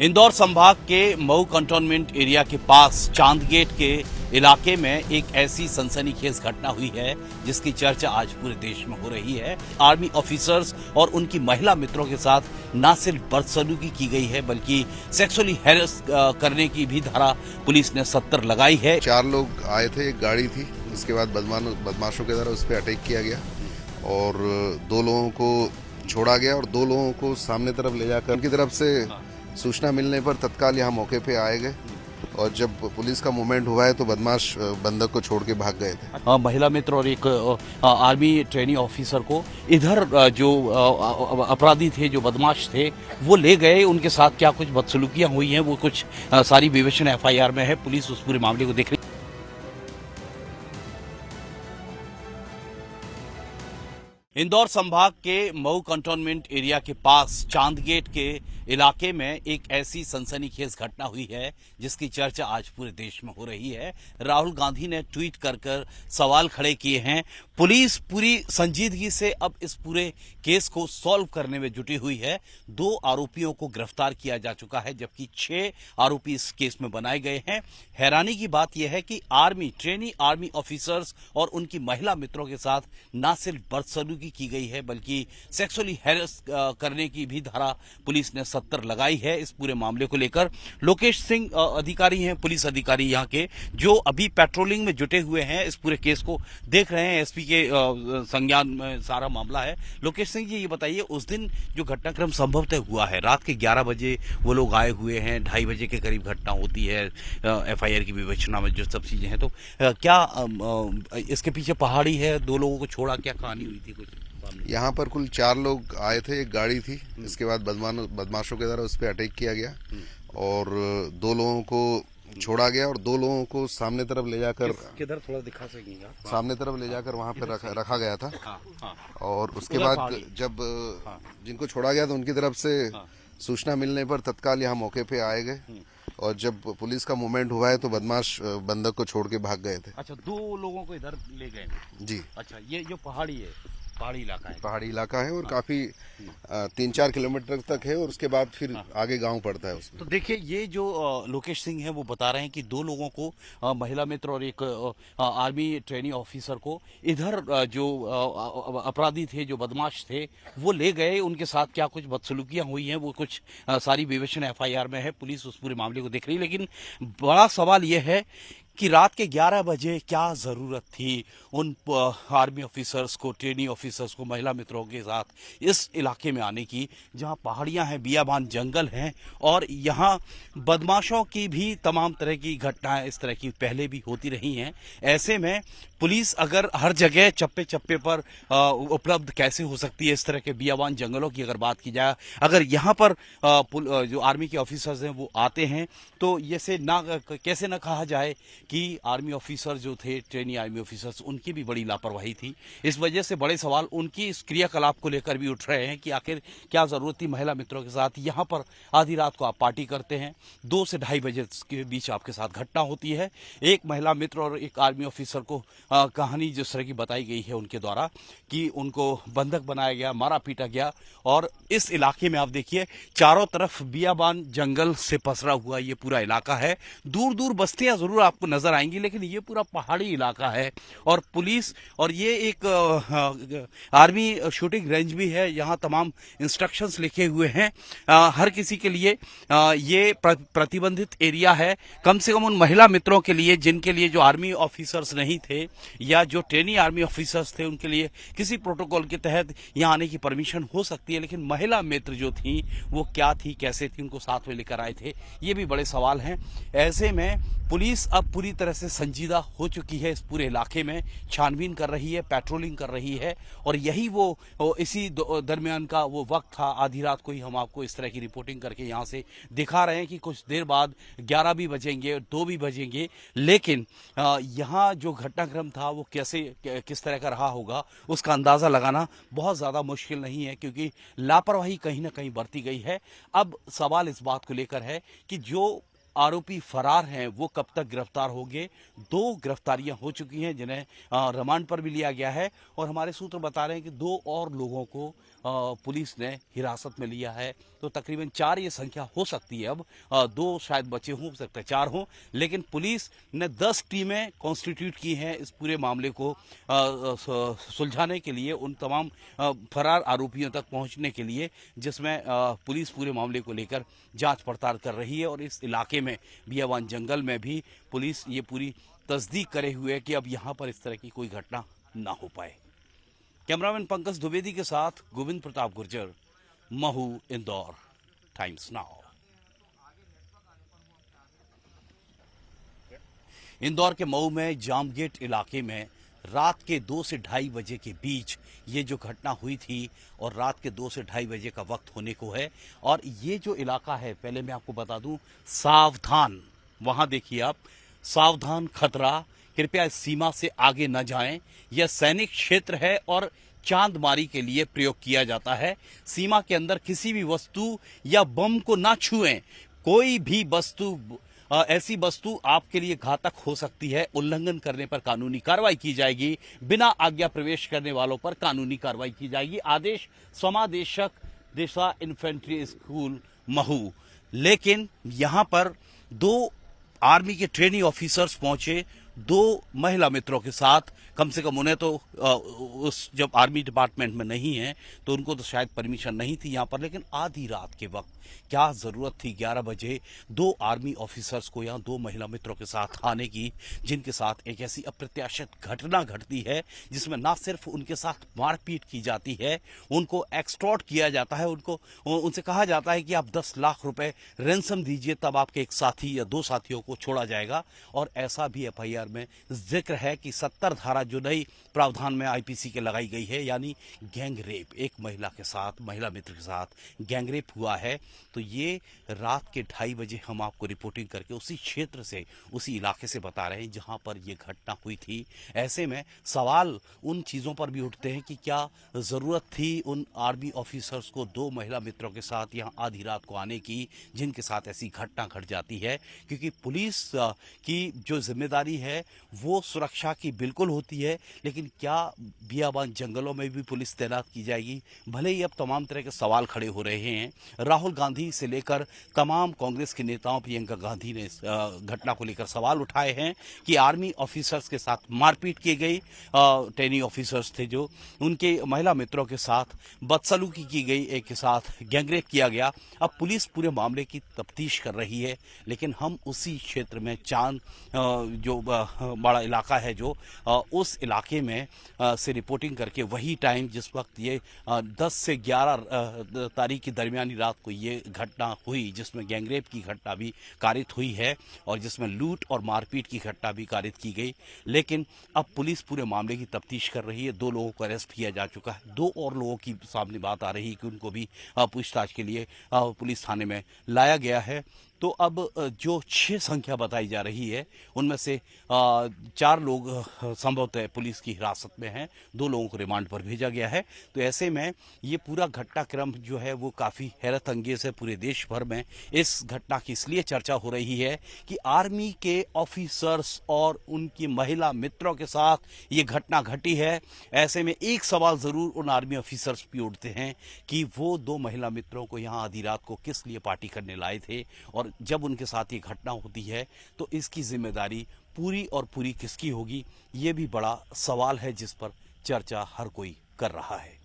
इंदौर संभाग के Mau cantonment area के पास चांदगेट के इलाके में एक ऐसी सनसनीखेज घटना हुई है जिसकी चर्चा आज पूरे देश में हो रही है। आर्मी ऑफिसर्स और उनकी महिला मित्रों के साथ न सिर्फ बदसलूकी की गई है बल्कि सेक्सुअली हैरेस करने की भी धारा पुलिस ने 70 लगाई है। 4 लोग आए थे, एक गाड़ी थी, उसके बाद बदमाशों के द्वारा उस पर अटैक किया गया और 2 लोगों को छोड़ा गया और 2 लोगों को सामने तरफ ले जाकर उनकी तरफ से सूचना मिलने पर तत्काल यहाँ मौके पे आए गए और जब पुलिस का मूवमेंट हुआ है तो बदमाश बंदक को छोड़ के भाग गए थे। महिला मित्र और एक आर्मी ट्रेनिंग ऑफिसर को इधर जो अपराधी थे, जो बदमाश थे, वो ले गए। उनके साथ क्या कुछ बदसलूकियां हुई हैं वो कुछ सारी विवेचना एफआईआर में है। पुलिस उस पूरे मामले को देख रही है। इंदौर संभाग के मऊ कंटोनमेंट एरिया के पास चांदगेट के इलाके में एक ऐसी सनसनीखेज घटना हुई है जिसकी चर्चा आज पूरे देश में हो रही है। राहुल गांधी ने ट्वीट कर सवाल खड़े किए हैं। पुलिस पूरी संजीदगी से अब इस पूरे केस को सॉल्व करने में जुटी हुई है। 2 आरोपियों को गिरफ्तार किया जा चुका है जबकि 6 आरोपी इस केस में बनाए गए हैं। हैरानी की बात यह है कि ट्रेनी आर्मी ऑफिसर्स और उनकी महिला मित्रों के साथ न सिर्फ बदसलूकी की गई है बल्कि सेक्सुअली हैरेस करने की भी धारा पुलिस ने 70 लगाई है। इस पूरे मामले को लेकर लोकेश सिंह अधिकारी हैं, पुलिस अधिकारी यहाँ के, जो अभी पेट्रोलिंग में जुटे हुए हैं, इस पूरे केस को देख रहे हैं। एसपी के संज्ञान में सारा मामला है। लोकेश सिंह जी, ये बताइए, उस दिन जो घटनाक्रम संभवतः हुआ है, रात के 11 बजे वो लोग आए हुए हैं, 2:30 बजे के करीब घटना होती है एफआईआर की विवेचना में जो सब चीजें हैं, तो क्या इसके पीछे पहाड़ी है? 2 लोगों को छोड़ा, क्या कहानी हुई थी कुछ? यहाँ पर कुल 4 लोग आए थे, एक गाड़ी थी, इसके बाद बदमाशों के द्वारा उस पर अटैक किया गया और 2 लोगों को छोड़ा गया और 2 लोगों को सामने तरफ ले जाकर किधर थोड़ा दिखा सकेंगे? सामने तरफ ले जाकर वहाँ पर रखा गया था। और उसके बाद जब जिनको छोड़ा गया तो उनकी तरफ से सूचना मिलने पर तत्काल यहाँ मौके पे आए गए और जब पुलिस का मूवमेंट हुआ है तो बदमाश बंदक को छोड़ के भाग गए थे। अच्छा, 2 लोगों को इधर ले गए जी। अच्छा, ये जो पहाड़ी है, पहाड़ी इलाका है और काफी 3-4 किलोमीटर तक है और उसके बाद फिर आगे गांव पड़ता है उसमें। तो देखिए, ये जो लोकेश सिंह है वो बता रहे हैं कि 2 लोगों को, महिला मित्र और एक आर्मी ट्रेनिंग ऑफिसर को इधर जो अपराधी थे, जो बदमाश थे, वो ले गए। उनके साथ क्या कुछ बदसलूकियां हुई हैं वो कुछ सारी विवेचना एफआईआर में है। पुलिस उस पूरे मामले को देख रही है। लेकिन बड़ा सवाल यह है कि रात के 11 बजे क्या जरूरत थी उन आर्मी ऑफिसर्स को, ट्रेनिंग ऑफिसर्स को, महिला मित्रों के साथ इस इलाके में आने की, जहां पहाड़ियां हैं, बियाबान जंगल हैं और यहां बदमाशों की भी तमाम तरह की घटनाएं इस तरह की पहले भी होती रही हैं। ऐसे में पुलिस अगर हर जगह चप्पे चप्पे पर उपलब्ध कैसे हो सकती है इस तरह के बियाबान जंगलों की अगर बात की जाए, अगर यहाँ पर जो आर्मी के ऑफिसर्स हैं वो आते हैं तो ये से ना कैसे ना कहा जाए कि आर्मी ऑफिसर जो थे, ट्रेनी आर्मी ऑफिसर्स, उनकी भी बड़ी लापरवाही थी। इस वजह से बड़े सवाल उनकी इस क्रियाकलाप को लेकर भी उठ रहे हैं कि आखिर क्या जरूरत थी महिला मित्रों के साथ यहाँ पर आधी रात को आप पार्टी करते हैं, 2 से 2:30 बजे के बीच आपके साथ घटना होती है। एक महिला मित्र और एक आर्मी ऑफिसर को कहानी जिस तरह की बताई गई है उनके द्वारा कि उनको बंधक बनाया गया, मारा पीटा गया और इस इलाके में आप देखिए चारों तरफ बियाबान जंगल से पसरा हुआ ये पूरा इलाका है। दूर दूर बस्तियां जरूर आपको नजर आएंगी लेकिन ये पूरा पहाड़ी इलाका है और पुलिस और ये एक आर्मी शूटिंग रेंज भी है। यहाँ तमाम इंस्ट्रक्शंस लिखे हुए हैं हर किसी के लिए। ये प्रतिबंधित एरिया है, कम से कम उन महिला मित्रों के लिए जिनके लिए जो आर्मी ऑफिसर्स नहीं थे या जो ट्रेनी आर्मी ऑफिसर्स थे उनके लिए किसी प्रोटोकॉल के तहत यहाँ आने की परमिशन हो सकती है। लेकिन महिला मित्र जो थी वो क्या थी, कैसे थी, उनको साथ में लेकर आए थे, ये भी बड़े सवाल हैं। ऐसे में पुलिस अब पूरी तरह से संजीदा हो चुकी है, इस पूरे इलाके में छानबीन कर रही है, पेट्रोलिंग कर रही है और यही वो इसी दरमियान का वो वक्त था। आधी रात को ही हम आपको इस तरह की रिपोर्टिंग करके यहाँ से दिखा रहे हैं कि कुछ देर बाद 11 भी बजेंगे, 2 भी बजेंगे, लेकिन यहाँ जो घटनाक्रम था वो किस तरह का रहा होगा उसका अंदाजा लगाना बहुत ज्यादा मुश्किल नहीं है क्योंकि लापरवाही कहीं ना कहीं बरती गई है। अब सवाल इस बात को लेकर है कि जो आरोपी फरार हैं वो कब तक गिरफ्तार होंगे। 2 गिरफ्तारियां हो चुकी हैं जिन्हें रिमांड पर भी लिया गया है और हमारे सूत्र बता रहे हैं कि 2 और लोगों को पुलिस ने हिरासत में लिया है। तो तकरीबन 4 ये संख्या हो सकती है। अब 2 शायद बचे हो सकते हैं 4 हों, लेकिन पुलिस ने 10 टीमें कॉन्स्टिट्यूट की हैं इस पूरे मामले को सुलझाने के लिए, उन तमाम फरार आरोपियों तक पहुंचने के लिए, जिसमें पुलिस पूरे मामले को लेकर जांच पड़ताल कर रही है। और इस इलाके में बियाबान जंगल में भी पुलिस ये पूरी तस्दीक करे हुए है कि अब यहाँ पर इस तरह की कोई घटना ना हो पाए। कैमरामैन पंकज द्विवेदी के साथ गोविंद प्रताप गुर्जर, महू, इंदौर, टाइम्स नाउ। इंदौर के मऊ में जामगेट इलाके में रात के 2 से ढाई बजे के बीच ये जो घटना हुई थी और रात के 2 से ढाई बजे का वक्त होने को है। और ये जो इलाका है, पहले मैं आपको बता दूं, सावधान, वहां देखिए आप, सावधान, खतरा, कृपया इस सीमा से आगे न जाएं। यह सैनिक क्षेत्र है और चांदमारी के लिए प्रयोग किया जाता है। सीमा के अंदर किसी भी वस्तु या बम को ना छुएं। कोई भी वस्तु, ऐसी वस्तु आपके लिए घातक हो सकती है। उल्लंघन करने पर कानूनी कार्रवाई की जाएगी। बिना आज्ञा प्रवेश करने वालों पर कानूनी कार्रवाई की जाएगी। आदेश समादेशक दिशा इन्फेंट्री स्कूल महू। लेकिन यहां पर 2 आर्मी के ट्रेनिंग ऑफिसर्स पहुंचे 2 महिला मित्रों के साथ। कम से कम उन्हें तो उस जब आर्मी डिपार्टमेंट में नहीं है तो उनको तो शायद परमिशन नहीं थी यहाँ पर, लेकिन आधी रात के वक्त क्या जरूरत थी 11 बजे 2 आर्मी ऑफिसर्स को यहाँ 2 महिला मित्रों के साथ आने की, जिनके साथ एक ऐसी अप्रत्याशित घटना घटती है जिसमें ना सिर्फ उनके साथ मारपीट की जाती है, उनको एक्सटॉर्ट किया जाता है, उनसे कहा जाता है कि आप 10 लाख रुपए रेंसम दीजिए तब आपके एक साथी या 2 साथियों को छोड़ा जाएगा। और ऐसा भी एफआईआर में जिक्र है कि 70 धारा जो नई प्रावधान में आईपीसी के लगाई गई है, यानी गैंग रेप, एक महिला के साथ, महिला मित्र के साथ गैंग रेप हुआ है। तो ये रात के 2:30 बजे हम आपको रिपोर्टिंग करके उसी क्षेत्र से, उसी इलाके से बता रहे हैं जहां पर ये घटना हुई थी। ऐसे में सवाल उन चीजों पर भी उठते हैं कि क्या जरूरत थी उन आर्मी ऑफिसर्स को 2 महिला मित्रों के साथ यहां आधी रात को आने की, जिनके साथ ऐसी घटना घट जाती है। क्योंकि पुलिस की जो जिम्मेदारी है वो सुरक्षा की बिल्कुल होती है, लेकिन क्या बियाबान जंगलों में भी पुलिस तैनात की जाएगी? भले ही अब तमाम तरह के सवाल खड़े हो रहे हैं। राहुल गांधी से लेकर तमाम कांग्रेस के नेताओं, प्रियंका गांधी ने इस घटना को लेकर सवाल उठाए हैं कि आर्मी ऑफिसर्स के साथ मारपीट की गई, ट्रेनिंग ऑफिसर्स थे जो, उनके महिला मित्रों के साथ बदसलूकी की गई, एक के साथ गैंगरेप किया गया। अब पुलिस पूरे मामले की तफ्तीश कर रही है, लेकिन हम उसी क्षेत्र में चांद जो बड़ा इलाका है जो, उस इलाके में से रिपोर्टिंग करके वही टाइम जिस वक्त ये 10 से 11 तारीख की दरमियानी रात को ये घटना हुई, जिसमें गैंगरेप की घटना भी कारित हुई है और जिसमें लूट और मारपीट की घटना भी कारित की गई। लेकिन अब पुलिस पूरे मामले की तफ्तीश कर रही है। 2 लोगों को अरेस्ट किया जा चुका है। 2 और लोगों की सामने बात आ रही है कि उनको भी पूछताछ के लिए पुलिस थाने में लाया गया है। तो अब जो 6 संख्या बताई जा रही है उनमें से 4 लोग संभवतः पुलिस की हिरासत में हैं, 2 लोगों को रिमांड पर भेजा गया है। तो ऐसे में ये पूरा घटनाक्रम जो है वो काफ़ी हैरत अंगेज है। पूरे देश भर में इस घटना की इसलिए चर्चा हो रही है कि आर्मी के ऑफिसर्स और उनकी महिला मित्रों के साथ ये घटना घटी है। ऐसे में एक सवाल ज़रूर उन आर्मी ऑफिसर्स भी उठते हैं कि वो 2 महिला मित्रों को यहाँ आधी रात को किस लिए पार्टी करने लाए थे, और जब उनके साथ ये घटना होती है तो इसकी जिम्मेदारी पूरी और पूरी किसकी होगी, ये भी बड़ा सवाल है जिस पर चर्चा हर कोई कर रहा है।